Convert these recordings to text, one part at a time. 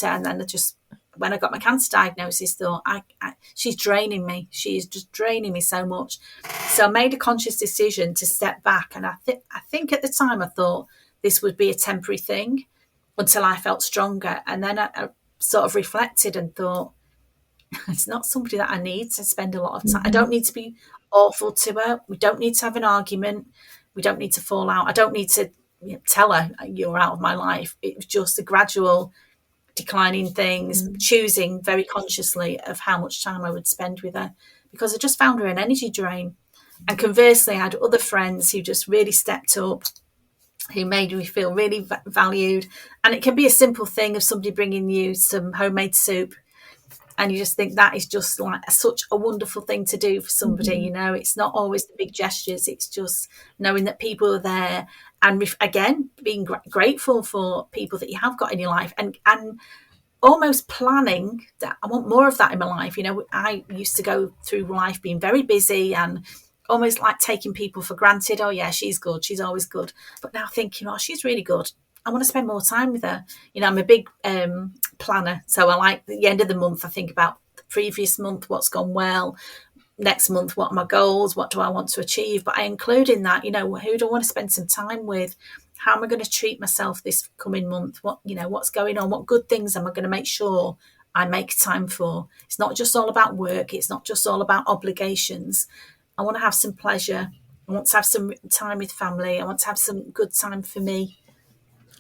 And then when I got my cancer diagnosis, thought, she's draining me. She's just draining me so much. So I made a conscious decision to step back. And I think at the time I thought this would be a temporary thing until I felt stronger. And then I sort of reflected and thought, it's not somebody that I need to spend a lot of time. I don't need to be awful to her. We don't need to have an argument. We don't need to fall out. I don't need to tell her you're out of my life. It was just a gradual declining things, choosing very consciously of how much time I would spend with her, because I just found her an energy drain. And conversely, I had other friends who just really stepped up, who made me feel really valued. And it can be a simple thing of somebody bringing you some homemade soup, and you just think that is just like such a wonderful thing to do for somebody. You know, it's not always the big gestures, it's just knowing that people are there, and again being grateful for people that you have got in your life, and almost planning that I want more of that in my life. You know, I used to go through life being very busy and almost like taking people for granted. Oh yeah, she's good, she's always good. But now thinking, oh, she's really good, I want to spend more time with her. You know, I'm a big planner, so I like, at the end of the month I think about the previous month, what's gone well, next month what are my goals, what do I want to achieve. But I include in that, you know, who do I want to spend some time with, how am I going to treat myself this coming month, what, you know, what's going on, what good things am I going to make sure I make time for. It's not just all about work, it's not just all about obligations. I want to have some pleasure, I want to have some time with family, I want to have some good time for me.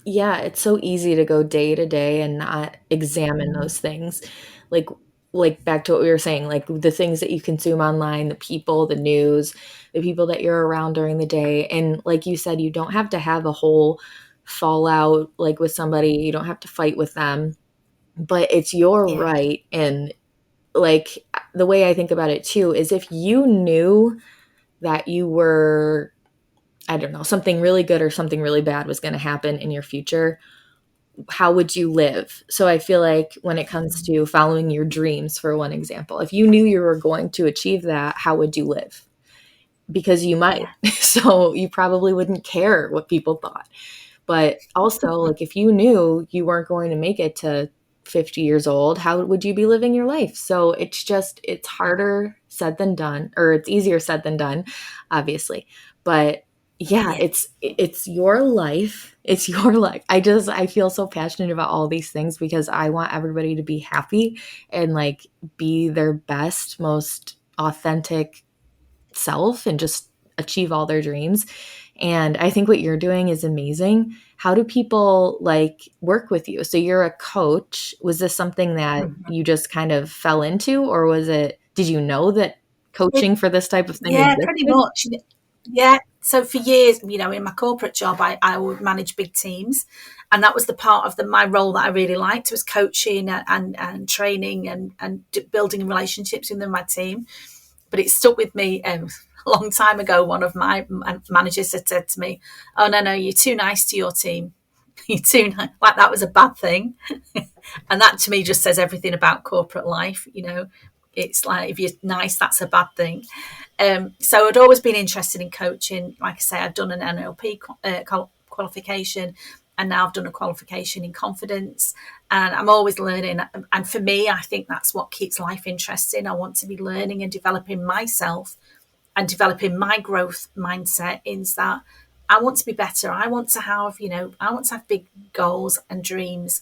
Yeah, it's so easy to go day to day and not examine those things. Like like back to what we were saying, like the things that you consume online, the people, the news, the people that you're around during the day. And like you said, you don't have to have a whole fallout like with somebody. You don't have to fight with them, but it's your Yeah, right. And like the way I think about it too is if you knew that you were, I don't know, something really good or something really bad was going to happen in your future, how would you live? So I feel like when it comes to following your dreams, for one example, if you knew you were going to achieve that, how would you live? Because you might. yeah, So you probably wouldn't care what people thought. But also, like if you knew you weren't going to make it to 50 years old, how would you be living your life? So it's harder said than done, or it's easier said than done, obviously. But yeah, yeah. it's your life. It's your life. I feel so passionate about all these things because I want everybody to be happy and like be their best, most authentic self and just achieve all their dreams. And I think what you're doing is amazing. How do people like work with you? So you're a coach. Was this something that you just kind of fell into, or did you know that It, coaching for this type of thing yeah, pretty existed? much. Yeah. So for years, you know, in my corporate job, I would manage big teams, and that was the part of my role that I really liked, was coaching and training and building relationships within my team. But it stuck with me. A long time ago, one of my managers had said to me, "Oh no, no, you're too nice to your team. You're too nice." Like that was a bad thing, and that to me just says everything about corporate life. You know, it's like if you're nice, that's a bad thing. So I'd always been interested in coaching. Like I say, I've done an NLP qualification, and now I've done a qualification in confidence. And I'm always learning. And for me, I think that's what keeps life interesting. I want to be learning and developing myself and developing my growth mindset. Is that I want to be better. I want to have, you know, I want to have big goals and dreams.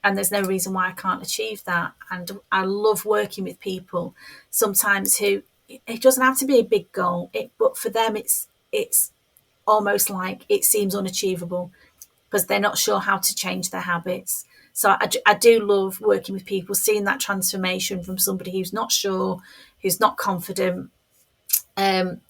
And there's no reason why I can't achieve that. And I love working with people sometimes who, it doesn't have to be a big goal, but for them it's almost like it seems unachievable because they're not sure how to change their habits. So I do love working with people, seeing that transformation from somebody who's not sure, who's not confident.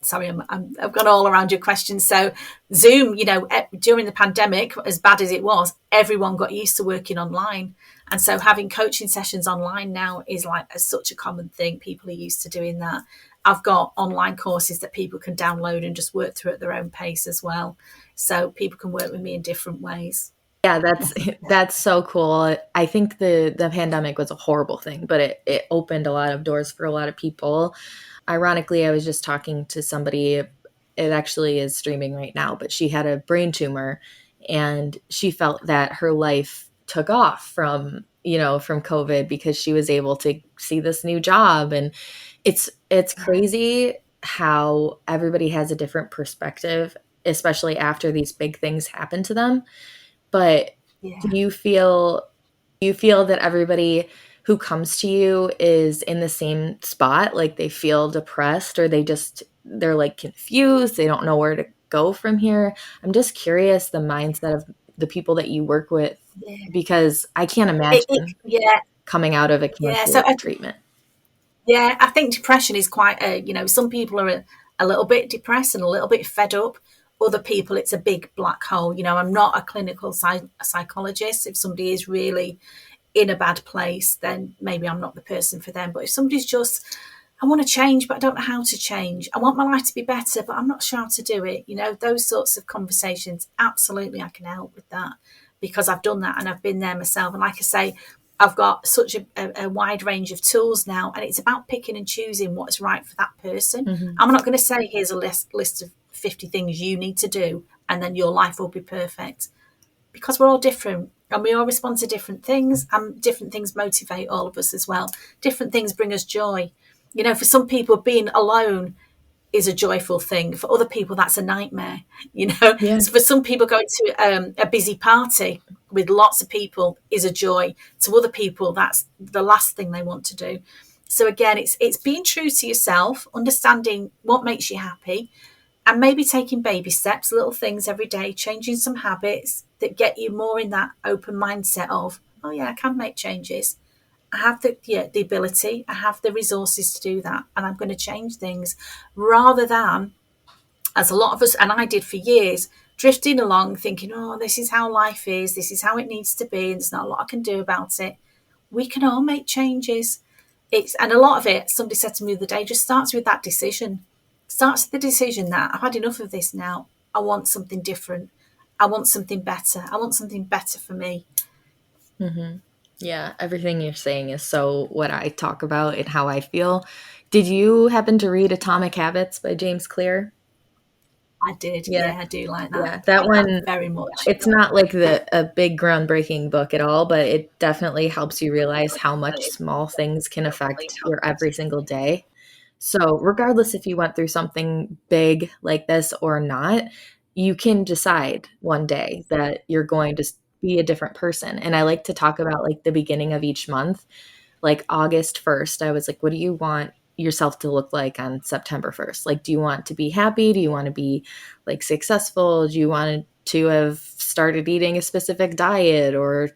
Sorry, I've gone all around your question. So Zoom, you know, during the pandemic, as bad as it was, everyone got used to working online. And so having coaching sessions online now is like such a common thing. People are used to doing that. I've got online courses that people can download and just work through at their own pace as well. So people can work with me in different ways. Yeah, that's so cool. I think the pandemic was a horrible thing, but it opened a lot of doors for a lot of people. Ironically, I was just talking to somebody, it actually is streaming right now, but she had a brain tumor and she felt that her life took off from from COVID because she was able to see this new job. And it's crazy how everybody has a different perspective, especially after these big things happen to them. But do Yeah. you feel that everybody who comes to you is in the same spot, like they feel depressed, or they're like confused, they don't know where to go from here? I'm just curious the mindset of the people that you work with, Yeah. because I can't imagine Yeah. coming out of a Yeah. So cancer treatment. yeah, I think depression is quite some people are a little bit depressed and a little bit fed up. Other people, it's a big black hole. I'm not a clinical psychologist. If somebody is really in a bad place, then maybe I'm not the person for them. But if somebody's just, I want to change, but I don't know how to change. I want my life to be better, but I'm not sure how to do it. Those sorts of conversations, absolutely, I can help with that because I've done that and I've been there myself. And like I say, I've got such a wide range of tools now, and it's about picking and choosing what's right for that person. Hmm. I'm not going to say, here's a list of 50 things you need to do, and then your life will be perfect, because we're all different and we all respond to different things, and different things motivate all of us as well. Different things bring us joy. For some people, being alone is a joyful thing. For other people, that's a nightmare. Yeah. So for some people, going to a busy party with lots of people is a joy. To other people, that's the last thing they want to do. So again, it's being true to yourself, understanding what makes you happy, and maybe taking baby steps, little things every day, changing some habits that get you more in that open mindset of, oh yeah, I can make changes. I have the ability, I have the resources to do that, and I'm going to change things, rather than, as a lot of us, and I did for years, drifting along thinking, oh, this is how life is, this is how it needs to be, and there's not a lot I can do about it. We can all make changes. And a lot of it, somebody said to me the other day, just starts with that decision. Starts with the decision that I've had enough of this now. I want something different. I want something better. I want something better for me. Hmm. Yeah, everything you're saying is so what I talk about and how I feel. Did you happen to read Atomic Habits by James Clear? I did. Yeah, Yeah, I do like that. yeah. That Like that one, very much. it's not like a big groundbreaking book at all, but it definitely helps you realize how much small things can affect your every single day. So, regardless if you went through something big like this or not, you can decide one day that you're going to be a different person. And I like to talk about like the beginning of each month, like August 1st. I was like, what do you want yourself to look like on September 1st? Like, do you want to be happy? Do you want to be like successful? Do you want to have started eating a specific diet or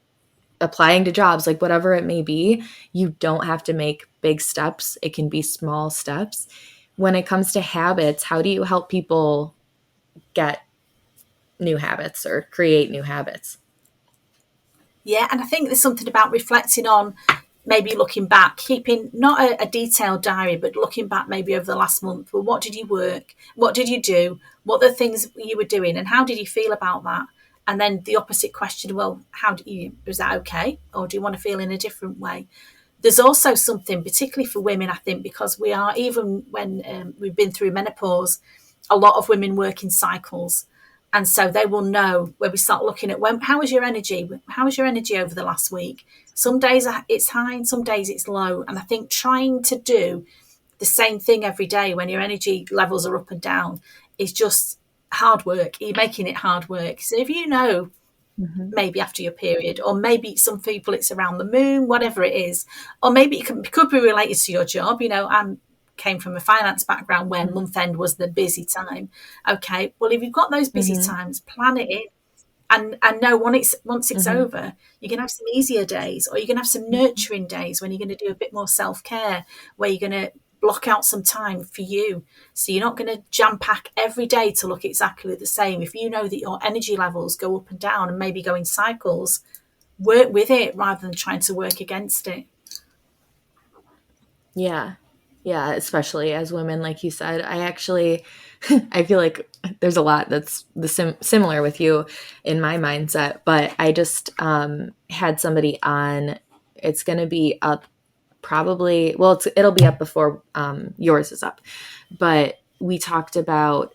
applying to jobs, like whatever it may be? You don't have to make big steps. It can be small steps. When it comes to habits, how do you help people get new habits or create new habits? Yeah, and I think there's something about reflecting on, maybe looking back, keeping not a detailed diary, but looking back maybe over the last month. Well, what did you work? What did you do? What are the things you were doing, and how did you feel about that? And then the opposite question: well, how do you? Was that okay, or do you want to feel in a different way? There's also something, particularly for women, I think, because we are, even when we've been through menopause, a lot of women work in cycles. And so they will know, when we start looking at, how was your energy? How was your energy over the last week? Some days it's high and some days it's low. And I think trying to do the same thing every day when your energy levels are up and down is just hard work. You're making it hard work. So if you know, Mhm. maybe after your period, or maybe some people it's around the moon, whatever it is, or maybe it could be related to your job. I came from a finance background where month end was the busy time. Okay, well, if you've got those busy Mhm. times, plan it in, and know once it's Mhm. over, you're gonna have some easier days, or you're gonna have some Mhm. nurturing days when you're gonna do a bit more self-care, where you're gonna block out some time for you. So you're not gonna jam pack every day to look exactly the same. If you know that your energy levels go up and down and maybe go in cycles, work with it rather than trying to work against it. Yeah. Yeah, especially as women, like you said. I actually, I feel like there's a lot that's similar with you in my mindset, but I just had somebody on. It's going to be up probably, well, it'll be up before yours is up. But we talked about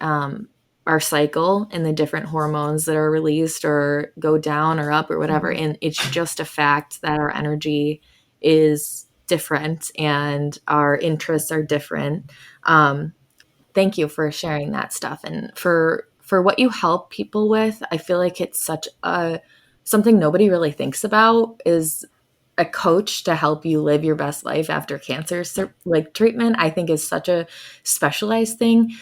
our cycle and the different hormones that are released or go down or up or whatever. Mhm. And it's just a fact that our energy is different and our interests are different. Thank you for sharing that stuff and for what you help people with. I feel like it's such a something nobody really thinks about is a coach to help you live your best life after cancer like treatment. I think is such a specialized thing,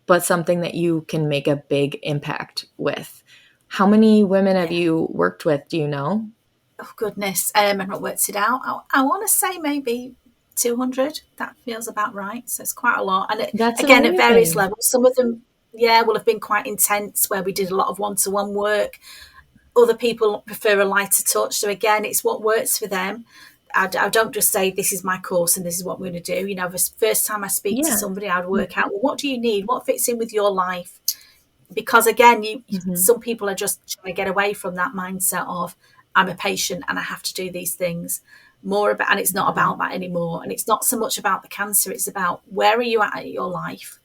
but something that you can make a big impact with. How many women have Yeah. you worked with? Do you know? Oh goodness, I've not worked it out. I want to say maybe 200. That feels about right. So it's quite a lot. And That's again, at various amazing. levels. Some of them, yeah, will have been quite intense, where we did a lot of one-to-one work. Other people prefer a lighter touch. So again, it's what works for them. I don't just say this is my course and this is what we're going to do. You know, the first time I speak to Yeah. somebody, I'd work out, well, what do you need? What fits in with your life? Because again, Mm-hmm. some people are just trying to get away from that mindset of I'm a patient and I have to do these things. More about, and it's not Mm-hmm. about that anymore. And it's not so much about the cancer. It's about where are you at in your life?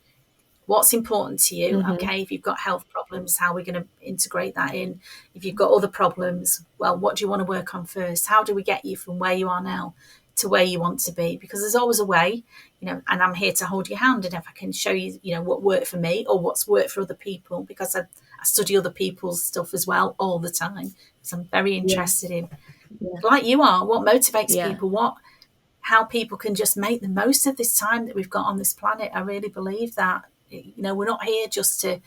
What's important to you? Mm-hmm. Okay, if you've got health problems, how are we going to integrate that in? If you've got other problems, well, what do you want to work on first? How do we get you from where you are now to where you want to be? Because there's always a way, you know, and I'm here to hold your hand. And if I can show you, you know, what worked for me or what's worked for other people, because I study other people's stuff as well all the time, because I'm very Yeah. interested in, Yeah. like you are, what motivates Yeah. people, how people can just make the most of this time that we've got on this planet. I really believe that, you know, we're not here just to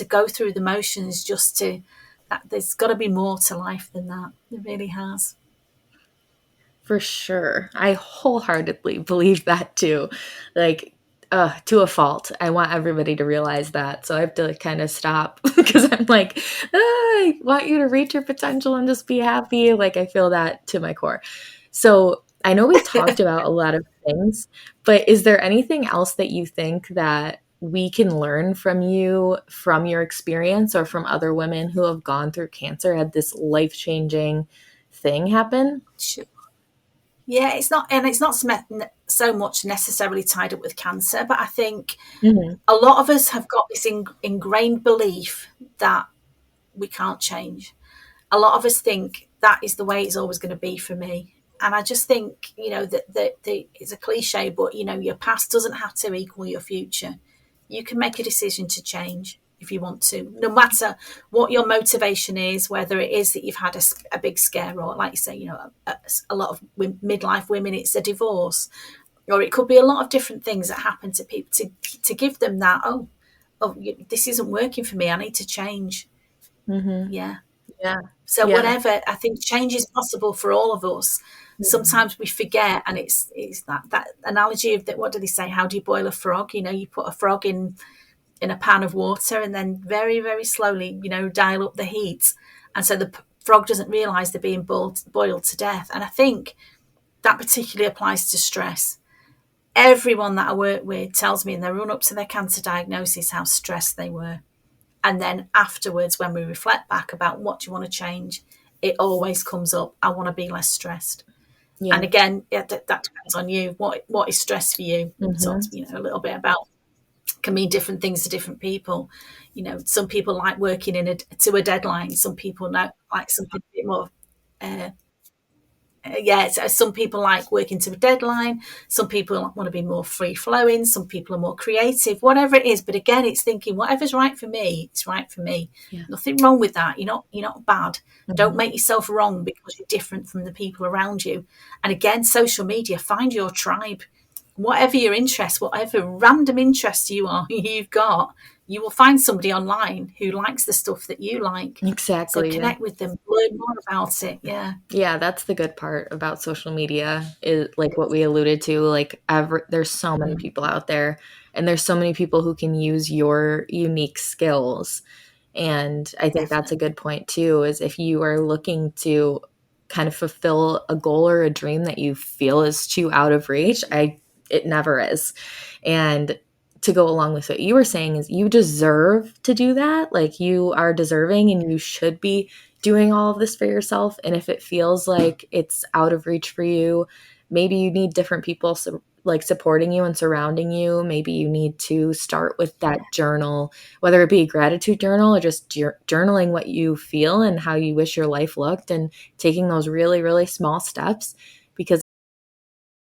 go through the motions, just to that. There's got to be more to life than that. There really has. For sure. I wholeheartedly believe that too. Like, to a fault. I want everybody to realize that. So I have to like, kind of stop because I'm like, I want you to reach your potential and just be happy. Like, I feel that to my core. So I know we talked about a lot of things, but is there anything else that you think that we can learn from you, from your experience, or from other women who have gone through cancer, had this life changing thing happen? Sure. Yeah, it's not, and it's not so much necessarily tied up with cancer, but I think Mhm. a lot of us have got this ingrained belief that we can't change. A lot of us think that is the way it's always going to be for me. And I just think, you know, that it's a cliche, but, you know, your past doesn't have to equal your future. You can make a decision to change if you want to, no matter what your motivation is, whether it is that you've had a big scare or, like you say, you know, a lot of midlife women, it's a divorce, or it could be a lot of different things that happen to people to give them that, oh, this isn't working for me. I need to change. Mhm. Yeah. Yeah. So Yeah. whatever, I think change is possible for all of us. Mhm. Sometimes we forget, and it's that analogy of that. What do they say? How do you boil a frog? You know, you put a frog in a pan of water, and then very slowly, you know, dial up the heat, and so the frog doesn't realise they're being boiled to death. And I think that particularly applies to stress. Everyone that I work with tells me in their run up to their cancer diagnosis how stressed they were. And then afterwards, when we reflect back about what do you want to change, it always comes up, I want to be less stressed. And Yeah. again, yeah, that depends on you. What is stress for you? We talked, Mhm. you know, a little bit about, can mean different things to different people. You know, some people like working to a deadline. Some people like something a bit more. Uh, yeah, so some people like working to a deadline. Some people want to be more free flowing. Some people are more creative. Whatever it is, but again, it's thinking whatever's right for me. It's right for me. Yeah. Nothing wrong with that. You're not bad. Don't Mhm. make yourself wrong because you're different from the people around you. And again, social media. Find your tribe. Whatever your interest, whatever random interest you've got, you will find somebody online who likes the stuff that you like. So Exactly. connect with them, learn more about it. Yeah, Yeah, that's the good part about social media is like what we alluded to, like there's so many mm, people out there and there's so many people who can use your unique skills. And I think that's a definitely. good point too, is if you are looking to kind of fulfill a goal or a dream that you feel is too out of reach, it never is. And to go along with what you were saying is you deserve to do that. Like you are deserving and you should be doing all of this for yourself. And if it feels like it's out of reach for you, maybe you need different people like supporting you and surrounding you, maybe you need to start with that journal, whether it be a gratitude journal or just journaling what you feel and how you wish your life looked, and taking those really, really small steps, because